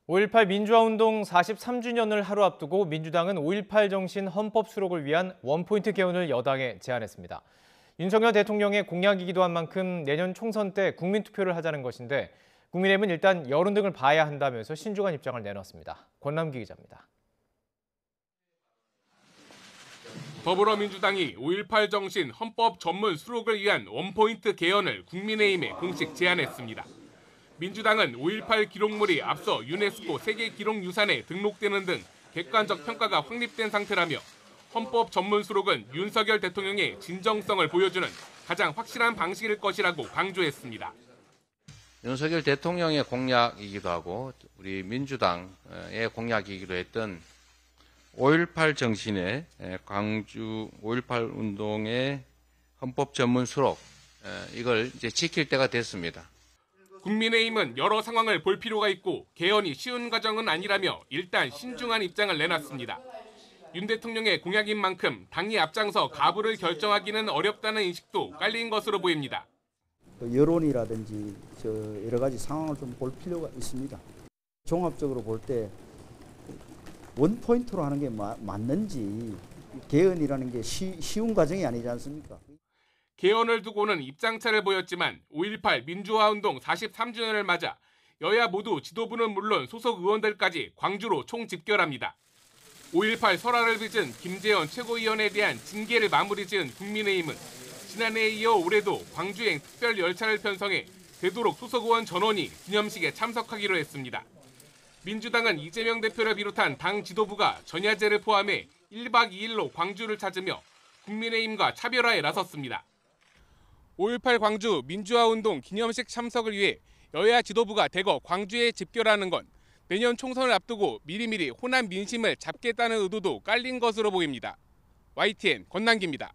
5.18 민주화운동 43주년을 하루 앞두고 민주당은 5.18 정신 헌법 수록을 위한 원포인트 개헌을 여당에 제안했습니다. 윤석열 대통령의 공약이기도 한 만큼 내년 총선 때 국민투표를 하자는 것인데 국민의힘은 일단 여론 등을 봐야 한다면서 신중한 입장을 내놨습니다. 권남기 기자입니다. 더불어민주당이 5.18 정신 헌법 전문 수록을 위한 원포인트 개헌을 국민의힘에 공식 제안했습니다. 민주당은 5.18 기록물이 앞서 유네스코 세계기록유산에 등록되는 등 객관적 평가가 확립된 상태라며 헌법 전문 수록은 윤석열 대통령의 진정성을 보여주는 가장 확실한 방식일 것이라고 강조했습니다. 윤석열 대통령의 공약이기도 하고 우리 민주당의 공약이기도 했던 5.18 정신의 광주 5.18 운동의 헌법 전문 수록, 이걸 이제 지킬 때가 됐습니다. 국민의힘은 여러 상황을 볼 필요가 있고 개헌이 쉬운 과정은 아니라며 일단 신중한 입장을 내놨습니다. 윤 대통령의 공약인 만큼 당이 앞장서 가부를 결정하기는 어렵다는 인식도 깔린 것으로 보입니다. 여론이라든지 여러 가지 상황을 좀 볼 필요가 있습니다. 종합적으로 볼 때 원포인트로 하는 게 맞는지, 개헌이라는 게 쉬운 과정이 아니지 않습니까? 개헌을 두고는 입장차를 보였지만 5.18 민주화운동 43주년을 맞아 여야 모두 지도부는 물론 소속 의원들까지 광주로 총집결합니다. 5.18 설화를 빚은 김재원 최고위원에 대한 징계를 마무리 지은 국민의힘은 지난해에 이어 올해도 광주행 특별 열차를 편성해 되도록 소속 의원 전원이 기념식에 참석하기로 했습니다. 민주당은 이재명 대표를 비롯한 당 지도부가 전야제를 포함해 1박 2일로 광주를 찾으며 국민의힘과 차별화에 나섰습니다. 5.18 광주 민주화운동 기념식 참석을 위해 여야 지도부가 대거 광주에 집결하는 건 내년 총선을 앞두고 미리미리 호남 민심을 잡겠다는 의도도 깔린 것으로 보입니다. YTN 권남기입니다.